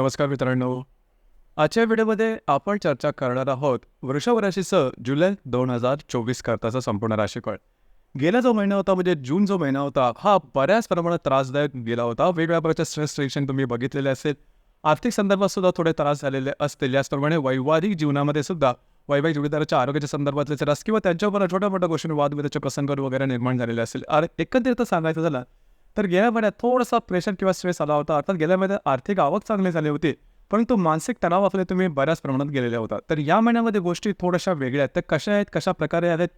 नमस्कार मित्रांनो. आजच्या व्हिडिओमध्ये आपण चर्चा करणार आहोत वृषभ राशीचं जुलै 2024 करताचा संपूर्ण राशीफळ. गेला जो महिना होता म्हणजे जून जो महिना होता हा बऱ्याच प्रमाणात त्रासदायक गेला होता. वेगवेगळ्या प्रकारचे स्ट्रेस टेन्शन तुम्ही बघितलेले असेल. आर्थिक संदर्भात सुद्धा थोडे त्रास झालेले असतील. याचप्रमाणे वैवाहिक जीवनामध्ये सुद्धा वैवाहिक जोडीदाराच्या आरोग्याच्या संदर्भातले त्रास किंवा त्यांच्यावर छोट्या मोठ्या गोष्टी वादविवादाचे प्रसंग वगैरे निर्माण झालेले असतील. एकंदरीत सांगायचं झालं तर गेल्या महिन्यात थोडासा प्रेशर किंवा स्ट्रेस आला होता. अर्थात गेल्या महिन्यात आर्थिक आवक चांगली झाली होती, परंतु मानसिक तणाव असले तुम्ही बऱ्याच प्रमाणात गेलेला होता. तर या महिन्यामध्ये गोष्टी थोड्याशा वेगळ्या आहेत. त्या कशा आहेत, कशा प्रकारे आहेत,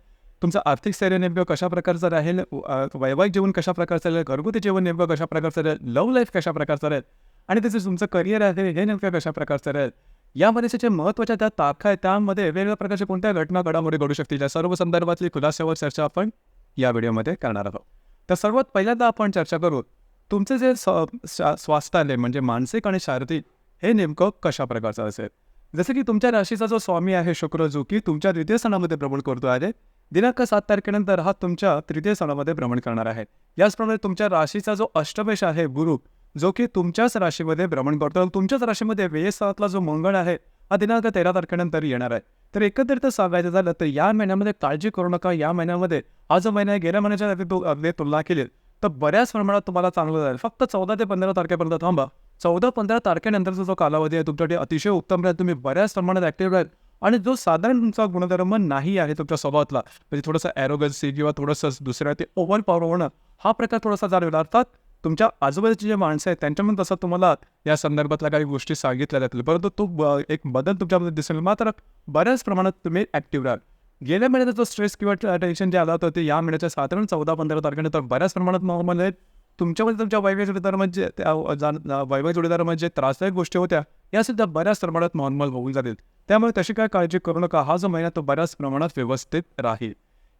तुमचं आर्थिक स्थैर्य नेमकं कशा प्रकारचं राहील, वैवाहिक जीवन कशा प्रकारचं राहील, घरगुती जीवन नेमकं कशा प्रकारचं राहील, लव्ह लाईफ कशा प्रकारचं राहील आणि त्याचं तुमचं करिअर आहे हे नेमकं कशा प्रकारचं राहील, यामध्ये जे महत्त्वाच्या त्या तारखा आहेत त्यामध्ये वेगवेगळ्या प्रकारच्या कोणत्या घटना घडामोडी घडू शकतील, या सर्व संदर्भातली खुलाशावर चर्चा आपण या व्हिडिओमध्ये करणार आहोत. तर सर्वात पहिल्यांदा आपण चर्चा करू तुमचं जे स्वास्थ्य आहे म्हणजे मानसिक आणि शारीरिक हे नेमकं कशा प्रकारचं असेल. जसं की तुमच्या राशीचा जो स्वामी आहे शुक्र, जो की तुमच्या तृतीय स्थानामध्ये भ्रमण करतो आहे. दिनांक 7 तारखेनंतर हा तुमच्या तृतीय स्थानामध्ये भ्रमण करणार आहे. याचप्रमाणे तुमच्या राशीचा जो अष्टमेश आहे गुरु, जो की तुमच्याच राशीमध्ये भ्रमण करतो. तुमच्याच राशीमध्ये व्ययस्थानातला जो मंगळ आहे हा दिनांक 13 तारखेनंतर येणार आहे. तर एकंदरीत सांगायचं झालं तर या महिन्यामध्ये काळजी करू नका. या महिन्यामध्ये हा जो महिना आहे गेल्या महिन्याच्या तुलना केली तर बऱ्याच प्रमाणात तुम्हाला चांगलं जाईल. फक्त 14 ते 15 तारखेपर्यंत थांबा. 14-15 तारखेनंतरचा जो कालावधी आहे तुमच्यासाठी अतिशय उत्तम राहील. तुम्ही बऱ्याच प्रमाणात ॲक्टिव्ह राहील आणि जो साधारण तुमचा गुणधर्म नाही आहे तुमच्या स्वभावातला, म्हणजे थोडंसं ॲरोगन्सी किंवा थोडंसं दुसऱ्या ते ओव्हर पॉवर होणं, हा प्रकार थोडासा जाणवेल. अर्थात तुमच्या आजूबाजूचे जे माणसं आहेत त्यांच्यामध्ये तसं तुम्हाला या संदर्भातल्या काही गोष्टी सांगितल्या जातील, परंतु तो एक बदल तुमच्यामध्ये दिसेल. मात्र बऱ्याच प्रमाणात तुम्ही ॲक्टिव्ह राहाल. गेल्या महिन्याचा जो स्ट्रेस किंवा टेन्शन जे आला होतं ते या महिन्याच्या साधारण 14-15 तारखेनंतर बऱ्याच प्रमाणात नॉर्मल आहेत. तुमच्यामध्ये तुमच्या वैवाहिक जोडीदारामध्ये त्रासदायक गोष्टी होत्या यासुद्धा बऱ्याच प्रमाणात नॉर्मल होऊन जातील. त्यामुळे तशी काय काळजी करू नका. हा जो महिना तो बऱ्याच प्रमाणात व्यवस्थित राहील.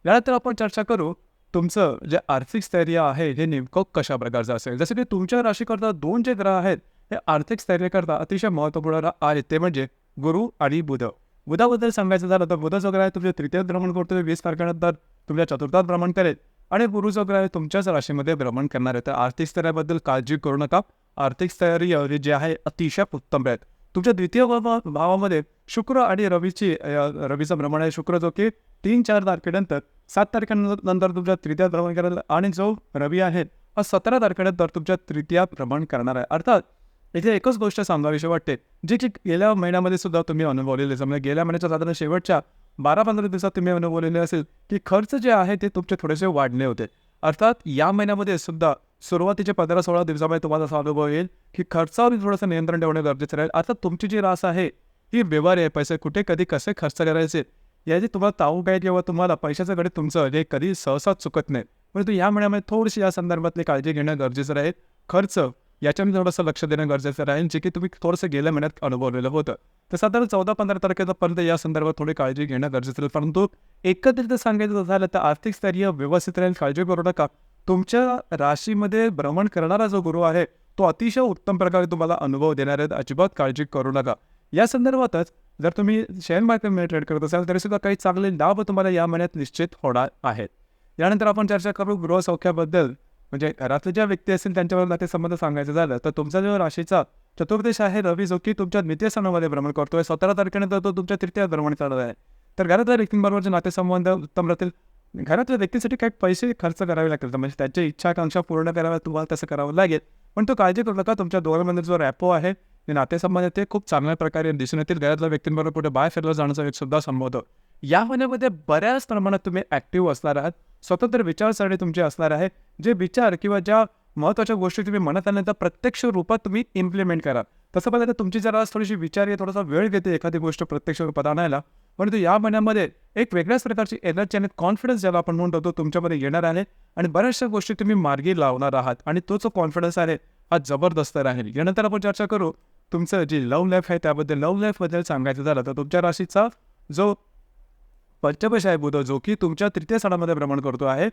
यानंतर आपण चर्चा करू तुमचं जे आर्थिक स्थैर्य आहे हे नेमकं कशा प्रकारचं असेल. जसं की तुमच्या राशीकरता 2 जे ग्रह आहेत हे आर्थिक स्थैर्याकरता अतिशय महत्त्वपूर्ण आहेत. ते म्हणजे गुरु आणि बुध. बुधाबद्दल सांगायचं झालं तर बुध जो ग्रह आहे तुमच्या तृतीयात भ्रमण करतोय, 20 तारखेनंतर तुमच्या चतुर्थात भ्रमण करेल आणि गुरु जो ग्रह आहे तुमच्याच राशीमध्ये भ्रमण करणार आहे. तर आर्थिक स्थैर्याबद्दल काळजी करू नका. आर्थिक स्थैर्य जे आहे अतिशय उत्तम राहील. तुमच्या द्वितीय भावामध्ये शुक्र आणि रवीचं भ्रमण आहे. शुक्र जो की 3-4 तारखेनंतर 7 तारखेनंतर तुमच्या तृतीयात भ्रमण करेल आणि जो रवी आहे हा 17 तारखेनंतर तुमच्या तृतीयात भ्रमण करणार आहे. अर्थात इथे एकच गोष्ट सांगावीशी वाटते जी की गेल्या महिन्यामध्ये सुद्धा तुम्ही अनुभवलेले, म्हणजे गेल्या महिन्याच्या साधारण शेवटच्या 12-15 दिवसात तुम्ही अनुभवलेले असेल की खर्च जे आहे ते तुमचे थोडेसे वाढले होते. अर्थात या महिन्यामध्ये सुद्धा सुरुवातीचे 15-16 दिवसामध्ये तुम्हाला असा अनुभव येईल की खर्चावर थोडंसं नियंत्रण ठेवणे गरजेचं राहील. अर्थात तुमची जी रास आहे ही व्यवहार आहे, पैसे कुठे कधी कसे खर्च करायचे याची तुम्हाला ठाऊक आहे किंवा तुम्हाला पैशाचं गणित तुमचं जे कधी सहसा चुकत नाही. परंतु या महिन्यामध्ये थोडीशी या संदर्भातली काळजी घेणं गरजेचं राहील. खर्च याच्यामध्ये थोडंसं लक्ष देणं गरजेचं राहील, जे की तुम्ही थोडंसं गेल्या महिन्यात अनुभवलेलं होतं. तर साधारण 14-15 तारखेपर्यंत या संदर्भात थोडी काळजी घेणं गरजेचं राहील. परंतु एकत्रित सांगायचं झालं तर आर्थिक स्थैर्य व्यवस्थित राहील. काळजी करू नका. तुमच्या राशीमध्ये भ्रमण करणारा जो गुरु आहे तो अतिशय उत्तम प्रकारे तुम्हाला अनुभव देणार आहे. अजिबात काळजी करू नका. या संदर्भातच जर तुम्ही शेअर मार्केटमध्ये ट्रेड करत असाल तरीसुद्धा काही चांगले लाभ तुम्हाला या महिन्यात निश्चित होणार आहेत. यानंतर आपण चर्चा करू गृहसौख्याबद्दल, म्हणजे घरातले ज्या व्यक्ती असतील त्यांच्यावर नातेसंबंध सांगायचं झालं तर तुमचा जो राशीचा चतुर्दश आहे रवी, जो की तुमच्या द्वितीय स्थानामध्ये भ्रमण करतोय. 17 तारखेनंतर तो तुमच्या तृतीयात भ्रमण करणार आहे. तर घरातल्या व्यक्तींबरोबरचे नातेसंबंध उत्तम राहतील. घरातल्या व्यक्तीसाठी काही पैसे खर्च करावे लागतील, म्हणजे त्यांच्या इच्छा आकांक्षा पूर्ण कराव्या तुम्हाला तसं करावं लागेल. पण तो काळजी करू नका. तुमच्या दोघांमध्ये जो रॅपो आहे ते नातेसंबंध ते खूप चांगल्या प्रकारे दिसून येतील. घरातल्या व्यक्तींबरोबर कुठे बाहेर फिरलं जाण्याचा एक सुद्धा संभव होतो. या महिन्यामध्ये बऱ्याच प्रमाणात तुम्ही ॲक्टिव्ह असणार आहात. स्वतंत्र विचारसरणी तुमची असणार आहे. जे विचार किंवा ज्या महत्त्वाच्या गोष्टी तुम्ही मनात आल्यानंतर प्रत्यक्ष रूपात तुम्ही इम्प्लिमेंट करा. तसं पाहिलं तर तुमची जरा थोडीशी विचार थोडासा वेळ घेते एखादी गोष्ट प्रत्यक्ष रूपात आणायला, परंतु या महिन्यामध्ये एक वेगळ्याच प्रकारची एनर्जी आणि कॉन्फिडन्स ज्याला आपण म्हणतो तो तुमच्यामध्ये येणार आहे आणि बऱ्याचशा गोष्टी तुम्ही मार्गी लावणार आहात आणि तो जो कॉन्फिडन्स आहे हा जबरदस्त राहील. यानंतर आपण चर्चा करू तुमचं जे लव्ह लाईफ आहे त्याबद्दल. लव्ह लाईफबद्दल सांगायचं झालं तर तुमच्या राशीचा जो पंचमेश आहे बुध, जो की तुमच्या तृतीय स्थानामध्ये भ्रमण करतो आहे.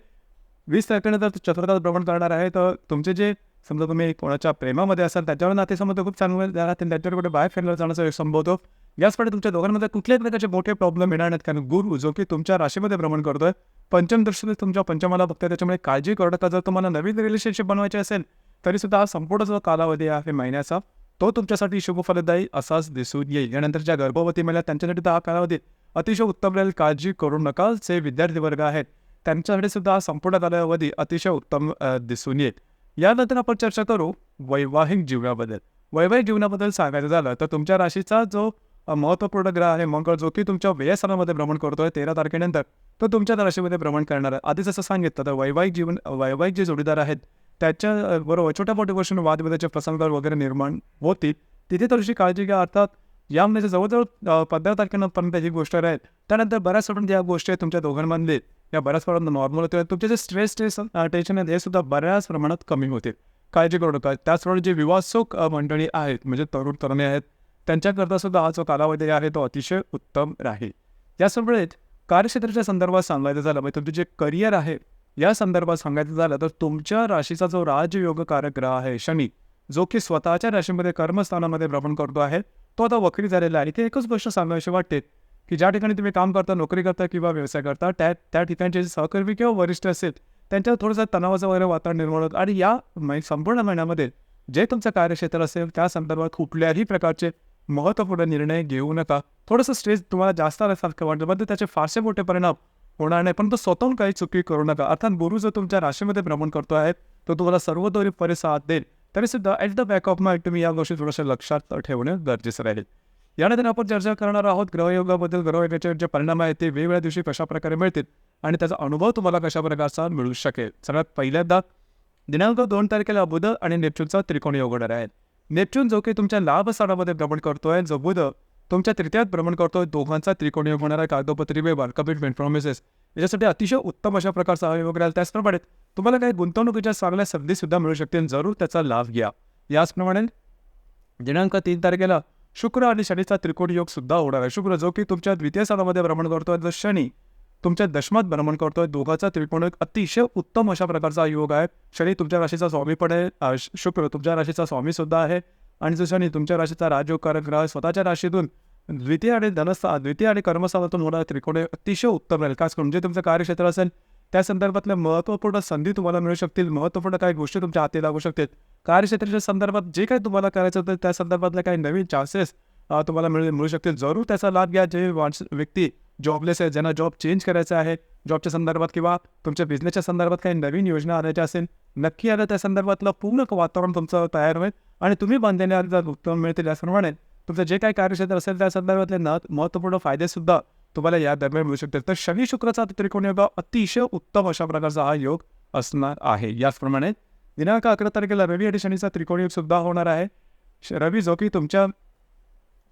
20 तारखेनंतर चतुर्थात भ्रमण करणार आहे. तर तुमचे जे समजा तुम्ही कोणाच्या प्रेमामध्ये असाल त्याच्यावर नातेसंबंध खूप चांगले राहतील. त्यांच्यावर कुठे बाहेर फिरला जाण्याचा संभव होतो. याचप्रमाणे तुमच्या दोघांमध्ये कुठल्याच प्रकारचे मोठे प्रॉब्लेम येणार नाहीत, कारण गुरु जो की तुमच्या राशीमध्ये भ्रमण करतोय पंचम दृष्टीने तुमच्या पंचमाला बघताय. त्याच्यामुळे काळजी करू नका. जर तुम्हाला नवीन रिलेशनशिप बनवायचे असेल तरीसुद्धा हा संपूर्ण जो कालावधी आहे महिन्याचा तो तुमच्यासाठी शुभफलदायी असाच दिसून येईल. यानंतर ज्या गर्भवती महिला त्यांच्यासाठी तर हा कालावधी अतिशय उत्तम राहील, काळजी करू नका. जे विद्यार्थी वर्ग आहेत त्यांच्यासाठी सुद्धा हा संपूर्ण कालावधी अतिशय उत्तम दिसून येईल. यानंतर आपण चर्चा करू वैवाहिक जीवनाबद्दल. वैवाहिक जीवनाबद्दल सांगायचं झालं तर तुमच्या राशीचा जो महत्त्वपूर्ण ग्रह आहे मंगळ, जो की तुमच्या व्ययस्थानामध्ये भ्रमण करतोय 13 तारखेनंतर, तो तुमच्या राशीमध्ये भ्रमण करणार आहे. आधी जसं सांगितलं तर वैवाहिक जे जोडीदार आहेत त्याच्या बरोबर छोट्या मोठ्या गोष्टी वादविवादाचे प्रसंग वगैरे निर्माण होतील. तिथे थोडीशी काळजी घ्या. अर्थात या महिन्याच्या जवळजवळ 15 तारखेपर्यंत ही गोष्ट राहील. त्यानंतर बऱ्याच सोडून ज्या गोष्टी आहेत तुमच्या दोघांमधले या बऱ्याच प्रमाणात नॉर्मल होते. तुमचे जे स्ट्रेस टेन्शन आहेत हे सुद्धा बऱ्याच प्रमाणात कमी होतील. काळजी करू नका. त्याचप्रमाणे जे विवासोक मंडळी आहेत म्हणजे तरुण तरुणी आहेत त्यांच्याकरता सुद्धा हा जो कालावधी आहे तो अतिशय उत्तम राहील. यासोबत कार्यक्षेत्राच्या संदर्भात सांगायचं झालं म्हणजे तुमचे जे करिअर आहे या संदर्भात सांगायचं झालं तर तुमच्या राशीचा जो राजयोगकारक ग्रह आहे शनी, जो की स्वतःच्या राशीमध्ये कर्मस्थानामध्ये भ्रमण करतो आहे, तो आता वक्री झालेला आहे. इथे एकच गोष्ट सांगायची वाटते की ज्या ठिकाणी तुम्ही काम करता, नोकरी करता किंवा व्यवसाय करता त्या ठिकाणचे सहकर्मी किंवा वरिष्ठ असेल त्यांच्यावर थोडंसं तणावाचं वगैरे वातावरण निर्माण होतं. आणि या संपूर्ण महिन्यामध्ये जे तुमचं कार्यक्षेत्र असेल त्या संदर्भात कुठल्याही प्रकारचे महत्त्वपूर्ण निर्णय घेऊ नका. थोडंसं स्ट्रेस तुम्हाला जास्त आल्यासारखं वाटतं पण त्याचे फारसे मोठे परिणाम होणार नाही, परंतु स्वतःहून काही चुकी करू नका. अर्थात गुरु जर तुमच्या राशीमध्ये भ्रमण करतो आहे तो तुम्हाला सर्वतोपरी साथ देईल, तरी सुद्धा at the back of mind तुम्ही या गोष्टी थोड्याशा लक्षात ठेवणं गरजेचं राहील. यानंतर आपण चर्चा करणार आहोत ग्रहयोगाबद्दल. ग्रहयोगाचे जे परिणाम आहेत ते वेगवेगळ्या दिवशी कशा प्रकारे मिळतील आणि त्याचा अनुभव तुम्हाला कशा प्रकारचा मिळू शकेल. सगळ्यात पहिल्यांदा दिनांक 2 तारखेला बुध आणि नेपच्यूनचा त्रिकोणी योग होणार आहे. नेपच्यून जो की तुमच्या लाभ स्थानामध्ये भ्रमण करतोय, जो बुध तुमच्या तृतीयात भ्रमण करतोय, दोघांचा त्रिकोणी योग होणार आहे. कागदोपत्री व्यवहार, कमिटमेंट, प्रॉमिसेस याच्यासाठी अतिशय उत्तम अशा प्रकारचा हा योग राहील. त्याचप्रमाणे तुम्हाला काही गुंतवणुकीच्या चांगल्या संधीसुद्धा मिळू शकतील, जरूर त्याचा लाभ घ्या. याचप्रमाणे दिनांक 3 तारखेला शुक्र आणि शनीचा त्रिकोणी योग सुद्धा होणार आहे. शुक्र जो की तुमच्या द्वितीय स्थानामध्ये भ्रमण करतोय, तर शनी तुमच्या दशमात भ्रमण करतोय, दोघांचा त्रिकोणी योग अतिशय उत्तम अशा प्रकारचा योग आहे. शनी तुमच्या राशीचा स्वामी पण आहे, शुक्र तुमच्या राशीचा स्वामी सुद्धा आहे आणि जो शनी तुमच्या राशीचा राजयोगकारक ग्रह स्वतःच्या राशीतून द्वितीय आणि कर्मस्थानातून होणारा त्रिकोणी अतिशय उत्तम राहील. खास करून जे तुमचं कार्यक्षेत्र असेल त्या संदर्भातल्या महत्त्वपूर्ण संधी तुम्हाला मिळू शकतील, महत्त्वपूर्ण काही गोष्टी तुमच्या हाती लागू शकतील. कार्यक्षेत्राच्या संदर्भात जे काही तुम्हाला करायचं होतं त्या संदर्भातल्या काही नवीन चान्सेस तुम्हाला मिळू शकतील, जरूर त्याचा लाभ घ्या. जे व्यक्ती जॉबलेस आहे, ज्यांना जॉब चेंज करायचा आहे जॉबच्या संदर्भात किंवा तुमच्या बिझनेसच्या संदर्भात काही नवीन योजना आणायच्या असेल, नक्की आलं त्या संदर्भातलं पूर्ण वातावरण तुमचं तयार होईल आणि तुम्ही बांधलेल्या जर उत्तम मिळतील. याप्रमाणे तुमचं जे काही कार्यक्षेत्र असेल त्या संदर्भातले महत्त्वपूर्ण फायदेसुद्धा तुम्हाला या दरम्यान मिळू शकतील. तर शनी शुक्राचा त्रिकोणी योग अतिशय उत्तम अशा प्रकारचा हा योग असणार आहे. याचप्रमाणे दिनांक 11 तारखेला रवी आणि शनीचा त्रिकोणी योग सुद्धा होणार आहे. रवी जो की तुमच्या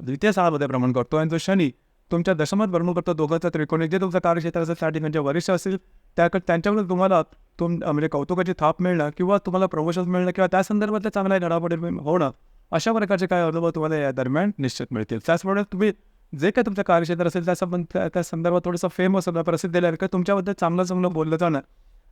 द्वितीय स्थानामध्ये भ्रमण करतो आणि जो शनी तुमच्या दशमात भ्रमण करतो, दोघांचा त्रिकोणी जे तुमचं कार्यक्षेत्र असेल त्या ठिकाणचे वरिष्ठ असतील त्यांच्याकडून तुम्हाला म्हणजे कौतुकाची थाप मिळणं किंवा तुम्हाला प्रमोशन मिळणं किंवा त्या संदर्भातल्या चांगल्या घडामोडी होणं, अशा प्रकारचे काही अनुभव तुम्हाला या दरम्यान निश्चित मिळतील. त्याचप्रमाणे तुम्ही जे काही तुमचं कार्यक्षेत्र असेल त्या संदर्भात थोडंसं फेमस प्रसिद्ध आहे का तुमच्याबद्दल चांगलं बोललं जाणं,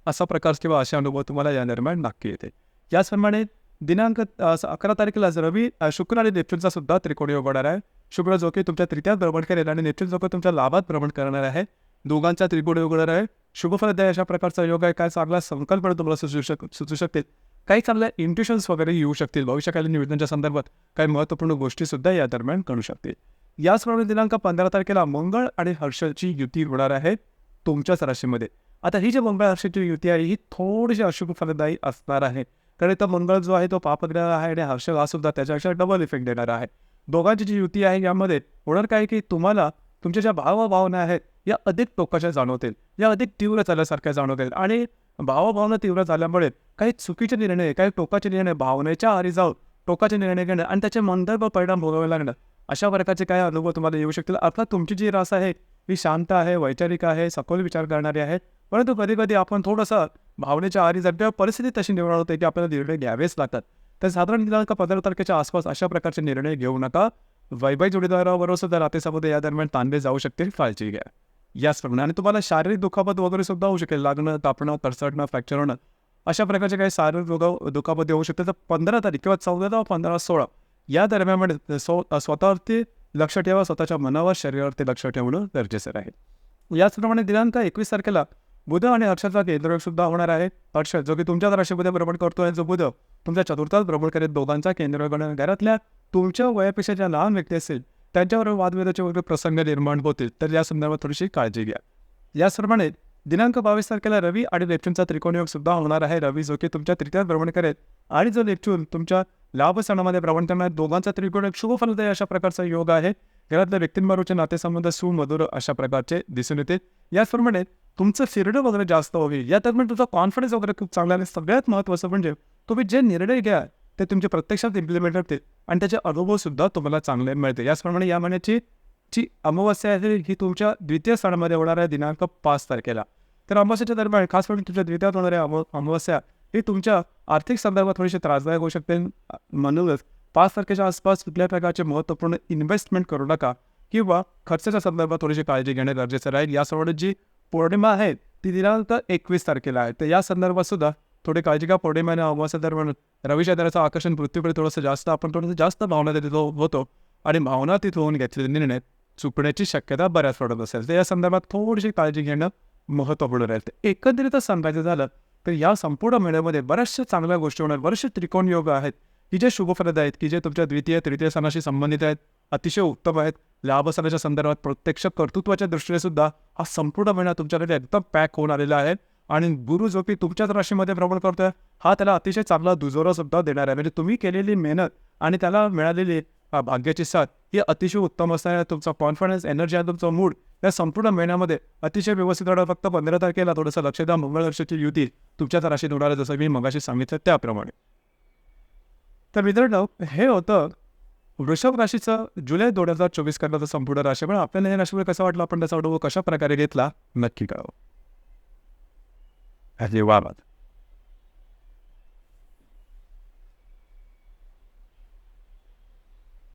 असा प्रकार किंवा असे अनुभव तुम्हाला या दरम्यान नक्की येते. याचप्रमाणे दिनांक 11 तारखेला रवी, शुक्र आणि नेपच्यूनचा सुद्धा त्रिकोणी योग होणार आहे. शुक्र जो की तुमच्या तृतीयात भ्रमण करेल आणि नेपच्यून जो की तुमच्या लाभात भ्रमण करणार आहे, दोघांचा त्रिकोणी योग होणार आहे. शुभफलदायी अशा प्रकारचा योग आहे. काय चांगला संकल्पना तुम्हाला सुचू शकतील, काही चांगल्या इंट्युशन्स वगैरे येऊ शकतील. भविष्यकालीन योजनांच्या संदर्भात काही महत्त्वपूर्ण गोष्टीसुद्धा या दरम्यान करू शकतील. याचप्रमाणे दिनांक 15 तारखेला मंगळ आणि हर्षची युती होणार आहे तुमच्याच राशीमध्ये. आता ही जी मंगळ हर्षची युती आहे ही थोडीशी अशुभ फलदायी असणार आहे, कारण तो मंगळ जो आहे तो पापग्रह आहे आणि हर्ष हा सुद्धा त्याच्यापेक्षा डबल इफेक्ट देणार आहे. दोघांची जी युती आहे यामध्ये होणार काय की तुम्हाला तुमच्या ज्या भावभावना आहेत या अधिक टोकाच्या जाणवतील, या अधिक तीव्र झाल्यासारख्या जाणवतील आणि भावभावना तीव्र झाल्यामुळे काही चुकीचे निर्णय, काही टोकाचे निर्णय, भावनेच्या आहारी जाऊन टोकाचे निर्णय घेणं आणि त्याचे मंदर्भ परिणाम भोगावे लागणं, अशा प्रकारचे काही अनुभव तुम्हाला येऊ शकतील. अर्थात तुमची जी रास आहे ही शांत आहे, वैचारिक आहे, सखोल विचार करणारी आहे, परंतु कधी कधी आपण थोडंसं भावनेच्या आहारी जर किंवा परिस्थिती तशी निर्माण होते की आपल्याला निर्णय घ्यावेच लागतात. तर साधारण दिनांक 15 तारखेच्या आसपास अशा प्रकारचे निर्णय घेऊ नका. वैवाहिक जोडीदाराबरोबर सुद्धा नातेसंबंध या दरम्यान ताणले जाऊ शकतील, काळजी घ्या. याचप्रमाणे आणि तुम्हाला शारीरिक दुखापत वगैरे सुद्धा होऊ शकेल, लागणं, तापणं, तरसडणं, फ्रॅक्चर होणं, अशा प्रकारचे काही शारीरिक दुखापती होऊ शकते. तर 15 तारीख किंवा 14, 15, 16 या दरम्यानमध्ये स्वतःवरती लक्ष ठेवा, स्वतःच्या मनावर, शरीरावरती लक्ष ठेवणं गरजेचं आहे. याचप्रमाणे दिनांक 21 तारखेला बुध आणि हर्षाचा केंद्रयोग सुद्धा होणार आहे. हर्ष जो की तुमच्याच राशीमध्ये भ्रमण करतोय, जो बुध तुमच्या चतुर्थात भ्रमण करेल, दोघांचा केंद्रयोग होणार. घरातल्या तुमच्या वयापेक्षा ज्या लहान व्यक्ती असतील त्यांच्यावर वादविवादाचे वगैरे प्रसंग निर्माण होतील, तर या संदर्भात थोडीशी काळजी घ्या. याचप्रमाणे दिनांक 22 तारखेला रवी आणि नेपच्यूनचा त्रिकोणयोग सुद्धा होणार आहे. रवी जो की तुमच्या तृतीयात भ्रमण करेल आणि जो नेपच्यून तुमच्या लाभस्थानामध्ये भ्रमण करणार, दोघांचा त्रिकोणयोग शुभ फलदायी अशा प्रकारचा योग आहे. घरातल्या व्यक्तींबरोबरचे नातेसंबंध सुमधुर अशा प्रकारचे दिसून येतील. याचप्रमाणे तुमचं फिरणं वगैरे जास्त होईल. या दरम्यान तुमचा कॉन्फिडन्स वगैरे खूप चांगला आहे. सगळ्यात महत्त्वाचं म्हणजे तुम्ही जे निर्णय घ्या ते तुमचे प्रत्यक्षात इम्प्लिमेंट होतील आणि त्याचे अनुभव सुद्धा तुम्हाला चांगले मिळते. याचप्रमाणे या महिन्याची जी अमावस्या आहे ही तुमच्या द्वितीय स्थानामध्ये होणार आहे दिनांक 5 तारखेला. तर अमावस्येच्या दरम्यान खास करून तुमच्या द्वितीयात होणाऱ्या अमावस्या ही तुमच्या आर्थिक संदर्भात थोडीशी त्रासदायक होऊ शकते. म्हणूनच 5 तारखेच्या आसपास कुठल्या प्रकारचे महत्त्वपूर्ण इन्व्हेस्टमेंट करू नका किंवा खर्चाच्या संदर्भात थोडीशी काळजी घेणे गरजेचं राहील. यासोबत जी पौर्णिमा आहे ती दिनांक 21 तारखेला आहे, तर या संदर्भात सुद्धा थोडी काळजी घ्या. पौर्णिमा आणि अमावस्या दरम्यान रविचंद्राचं आकर्षण पृथ्वीकडे थोडंसं जास्त, आपण थोडंसं जास्त भावना तिथं होतो आणि भावना तिथं होऊन घेतलेले निर्णय चुकण्याची शक्यता बऱ्याच पडत असेल, तर या संदर्भात थोडीशी काळजी घेणं महत्त्वपूर्ण राहील. तर एकंदरीतच सांगायचं झालं तर या संपूर्ण महिन्यामध्ये बऱ्याचशा चांगल्या गोष्टी होणार. बरेचसे त्रिकोण योग आहेत की जे शुभफलद आहेत, की जे तुमच्या द्वितीय तृतीय स्थानाशी संबंधित आहेत, अतिशय उत्तम आहेत. लाभस्थानाच्या संदर्भात प्रत्यक्ष कर्तृत्वाच्या दृष्टीने सुद्धा हा संपूर्ण महिना तुमच्याकडे एकदम पॅक होऊन आलेला आहे. आणि गुरु जो की तुमच्याच राशीमध्ये भ्रमण करतोय हा त्याला अतिशय चांगला दुजोरा सुद्धा देणार आहे. म्हणजे तुम्ही केलेली मेहनत आणि त्याला मिळालेली भाग्याची साथ ही अतिशय उत्तम असणार आहे. तुमचा कॉन्फिडन्स, एनर्जी आणि तुमचा मूड या संपूर्ण महिन्यामध्ये अतिशय व्यवस्थित राहणार. फक्त 15 तारखेला थोडंसं लक्ष द्या, मंगळ वर्षाची युती तुमच्याच राशीत होणार आहे, जसं मी मगाशी सांगितलं त्याप्रमाणे. तर मित्रांनो, हे होतं वृषभ राशीचं जुलै 2024 करण्याचं संपूर्ण राशीफळ. आपल्याला हे राशीफळ कसं वाटलं, आपण त्याचा अनुभव कशा प्रकारे घेतला, नक्की कळवा. धन्यवाद.